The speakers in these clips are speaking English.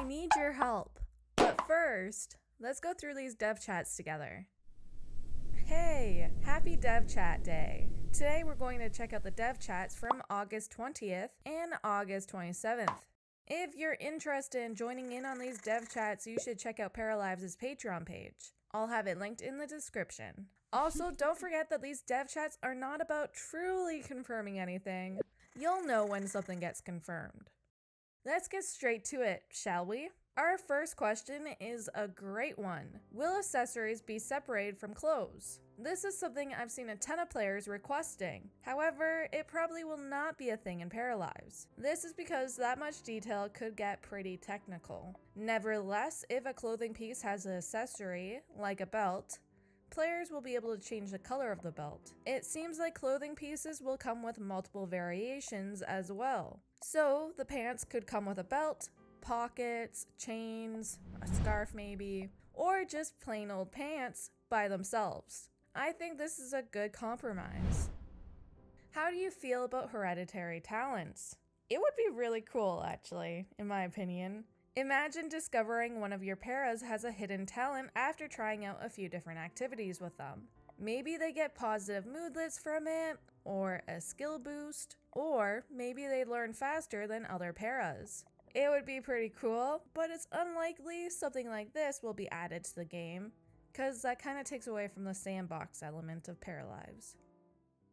need your help. But first, let's go through these dev chats together. Hey, happy Dev Chat Day. Today we're going to check out the dev chats from August 20th and August 27th. If you're interested in joining in on these dev chats, you should check out Paralives' Patreon page. I'll have it linked in the description. Also, don't forget that these dev chats are not about truly confirming anything. You'll know when something gets confirmed. Let's get straight to it, shall we? Our first question is a great one. Will accessories be separated from clothes? This is something I've seen a ton of players requesting. However, it probably will not be a thing in Paralives. This is because that much detail could get pretty technical. Nevertheless, if a clothing piece has an accessory, like a belt, players will be able to change the color of the belt. It seems like clothing pieces will come with multiple variations as well. So, the pants could come with a belt, pockets, chains, a scarf maybe, or just plain old pants by themselves. I think this is a good compromise. How do you feel about hereditary talents? It would be really cool, actually, in my opinion. Imagine discovering one of your paras has a hidden talent after trying out a few different activities with them. Maybe they get positive moodlets from it, or a skill boost, or maybe they learn faster than other paras. It would be pretty cool, but it's unlikely something like this will be added to the game, because that kind of takes away from the sandbox element of Paralives.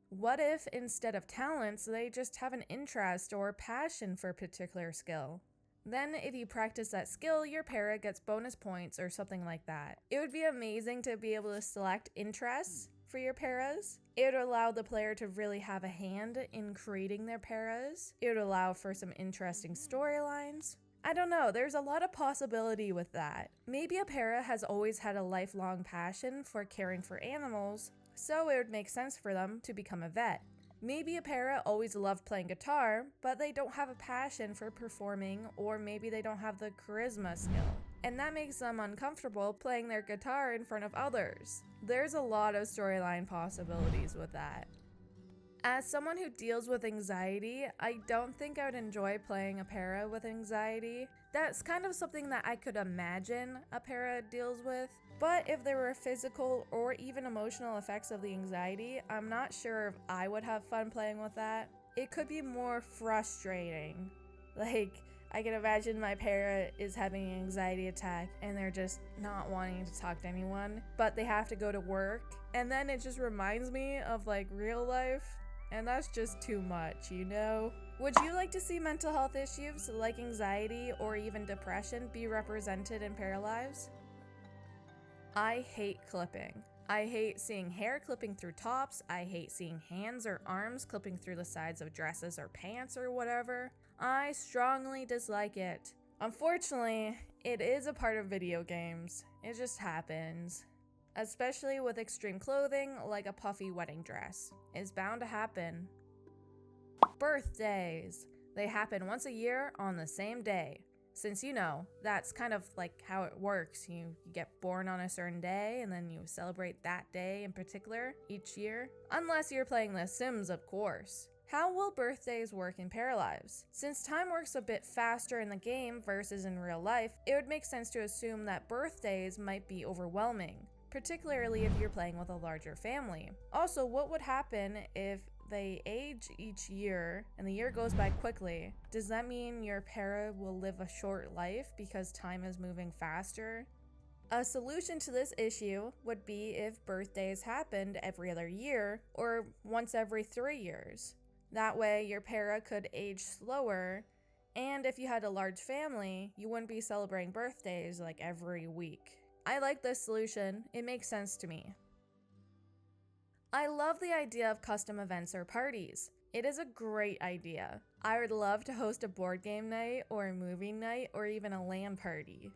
What if instead of talents, they just have an interest or passion for a particular skill? Then if you practice that skill, your para gets bonus points or something like that. It would be amazing to be able to select interests for your paras. It would allow the player to really have a hand in creating their paras. It would allow for some interesting storylines. I don't know, there's a lot of possibility with that. Maybe a para has always had a lifelong passion for caring for animals, so it would make sense for them to become a vet. Maybe a para always loved playing guitar, but they don't have a passion for performing, or maybe they don't have the charisma skill, and that makes them uncomfortable playing their guitar in front of others. There's a lot of storyline possibilities with that. As someone who deals with anxiety, I don't think I would enjoy playing a para with anxiety. That's kind of something that I could imagine a para deals with, but if there were physical or even emotional effects of the anxiety, I'm not sure if I would have fun playing with that. It could be more frustrating. Like, I can imagine my para is having an anxiety attack and they're just not wanting to talk to anyone, but they have to go to work, and then it just reminds me of like real life. And that's just too much, you know? Would you like to see mental health issues like anxiety or even depression be represented in Paralives? I hate clipping. I hate seeing hair clipping through tops. I hate seeing hands or arms clipping through the sides of dresses or pants or whatever. I strongly dislike it. Unfortunately, it is a part of video games. It just happens. Especially with extreme clothing like a puffy wedding dress. It's bound to happen. Birthdays. They happen once a year on the same day. Since you know, that's kind of like how it works. You get born on a certain day and then you celebrate that day in particular each year. Unless you're playing The Sims, of course. How will birthdays work in Paralives? Since time works a bit faster in the game versus in real life, it would make sense to assume that birthdays might be overwhelming, particularly if you're playing with a larger family. Also, what would happen if they age each year and the year goes by quickly? Does that mean your para will live a short life because time is moving faster? A solution to this issue would be if birthdays happened every other year or once every 3 years. That way your para could age slower, and if you had a large family, you wouldn't be celebrating birthdays like every week. I like this solution, it makes sense to me. I love the idea of custom events or parties. It is a great idea. I would love to host a board game night or a movie night or even a LAN party.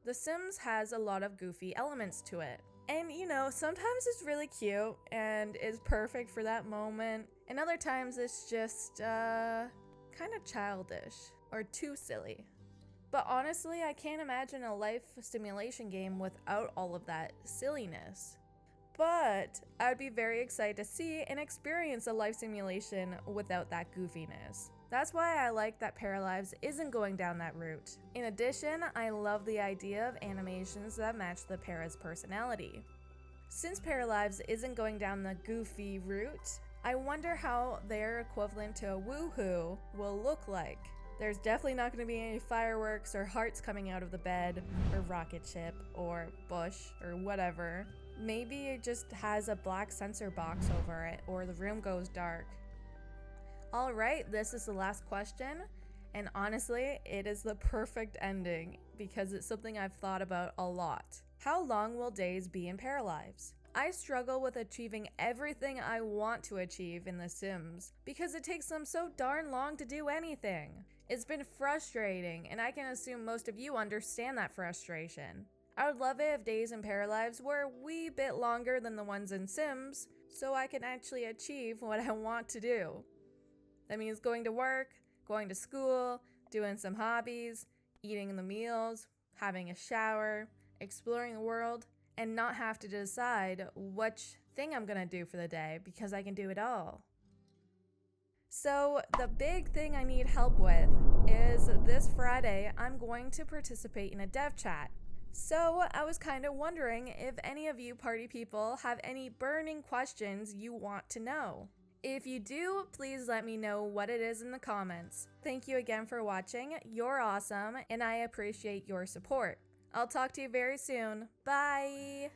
The Sims has a lot of goofy elements to it. And you know, sometimes it's really cute and is perfect for that moment, and other times it's just kind of childish or too silly. But honestly, I can't imagine a life simulation game without all of that silliness. But I'd be very excited to see and experience a life simulation without that goofiness. That's why I like that Paralives isn't going down that route. In addition, I love the idea of animations that match the Para's personality. Since Paralives isn't going down the goofy route, I wonder how their equivalent to a woohoo will look like. There's definitely not going to be any fireworks or hearts coming out of the bed, or rocket ship, or bush, or whatever. Maybe it just has a black sensor box over it, or the room goes dark. Alright, this is the last question, and honestly, it is the perfect ending because it's something I've thought about a lot. How long will days be in Paralives? I struggle with achieving everything I want to achieve in The Sims because it takes them so darn long to do anything. It's been frustrating, and I can assume most of you understand that frustration. I would love it if days in Paralives were a wee bit longer than the ones in Sims, so I can actually achieve what I want to do. That means going to work, going to school, doing some hobbies, eating the meals, having a shower, exploring the world, and not have to decide which thing I'm gonna do for the day because I can do it all. So the big thing I need help with is this Friday I'm going to participate in a dev chat. So I was kind of wondering if any of you party people have any burning questions you want to know. If you do, please let me know what it is in the comments. Thank you again for watching. You're awesome, and I appreciate your support. I'll talk to you very soon. Bye!